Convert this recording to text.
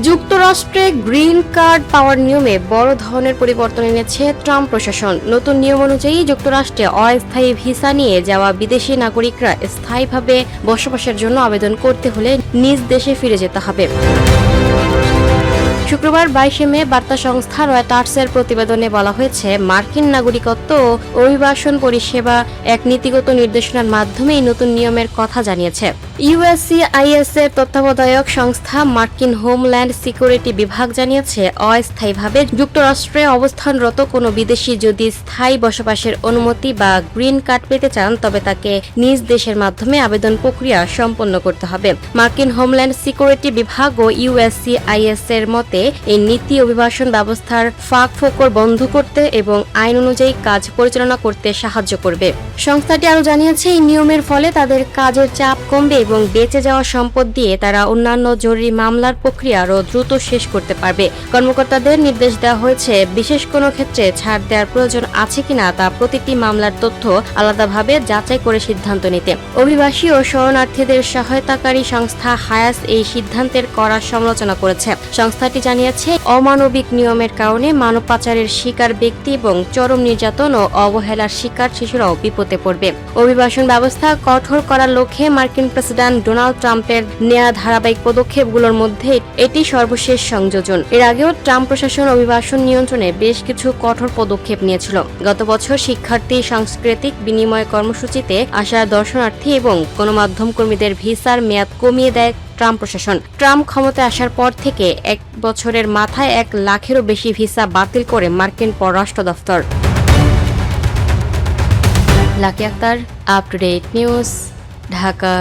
যুক্তরাষ্ট্রে green card পাওয়ার নিয়মে বড় ধরনের পরিবর্তন এনেছে ট্রাম্প প্রশাসন। নতুন নিয়ম অনুযায়ী যুক্তরাষ্ট্রে অস্থায়ী ভিসা নিয়ে যাওয়া বিদেশি নাগরিকরা স্থায়ীভাবে বসবাসের জন্য আবেদন করতে হলে নিজ দেশে ফিরে যেতে হবে। শুক্রবার 22 মে বার্তা সংস্থা রয়টার্সের প্রতিবেদনে বলা হয়েছে, মার্কিন নাগরিকত্ব ও অভিবাসন পরিষেবা এক নীতিগত নির্দেশনার মাধ্যমে এই নতুন নিয়মের কথা জানিয়েছে। ইউএসসিআইএস এর তত্ত্বাবধায়ক সংস্থা মার্কিন হোমল্যান্ড সিকিউরিটি বিভাগ জানিয়েছে, অস্থায়ীভাবে যুক্তরাষ্ট্রে অবস্থানরত কোনো বিদেশি যদি স্থায়ী বসবাসের অনুমতি বা গ্রিন কার্ড পেতে চান তবে তাকে নিজ দেশের মাধ্যমে আবেদন প্রক্রিয়া সম্পন্ন করতে হবে। মার্কিন হোমল্যান্ড সিকিউরিটি বিভাগ ও ইউএসসিআইএস এর মতে এই নীতি অভিবাসন ব্যবস্থার ফাঁকফোকর বন্ধ করতে এবং আইন অনুযায়ী কাজ পরিচালনা করতে সাহায্য করবে। সংস্থাটি আরও জানিয়েছে, এই নিয়মের ফলে তাদের কাজের চাপ কমবে এবং বেঁচে যাওয়া সম্পদ দিয়ে তারা অন্যান্য জরুরি মামলার প্রক্রিয়া আরও দ্রুত শেষ করতে পারবে। কর্মকর্তাদের নির্দেশ দেওয়া হয়েছে, বিশেষ কোনো ক্ষেত্রে ছাড় দেওয়ার প্রয়োজন আছে কিনা তা প্রতিটি মামলার তথ্য আলাদাভাবে যাচাই করে সিদ্ধান্ত নিতে। অভিবাসী ও শরণার্থীদের সহায়তাকারী সংস্থা হায়াস এই সিদ্ধান্তের কড়া সমালোচনা করেছে। সংস্থাটি জানিয়েছে, অমানবিক নিয়মের কারণে মানব পাচারের শিকার ব্যক্তি এবং চরম নির্যাতন ও অবহেলার শিকার শিশুরাও বিপদে পড়বে। অভিবাসন ব্যবস্থা কঠোর করার লক্ষ্যে মার্কিন প্রেসিডেন্ট ডোনাল্ড ট্রাম্পের নেয়া ধারাবাহিক পদক্ষেপগুলোর মধ্যে এটি সর্বশেষ সংযোজন। এর আগেও ট্রাম্প প্রশাসন অভিবাসন নিয়ন্ত্রণে বেশ কিছু কঠোর পদক্ষেপ নিয়েছিল। গত বছর শিক্ষার্থী সাংস্কৃতিক বিনিময় কর্মসূচিতে আসা দর্শনার্থী এবং গণমাধ্যম কর্মীদের ভিসার মেয়াদ কমিয়ে দেয় ট্রাম্প প্রশাসন। ট্রাম্প ক্ষমতায় আসার পর থেকে 1 বছরের মাথায় 1 লাখেরও বেশি ভিসা বাতিল করে মার্কিন পররাষ্ট্র দফতর। Lucky Akter, up to date news, Dhaka.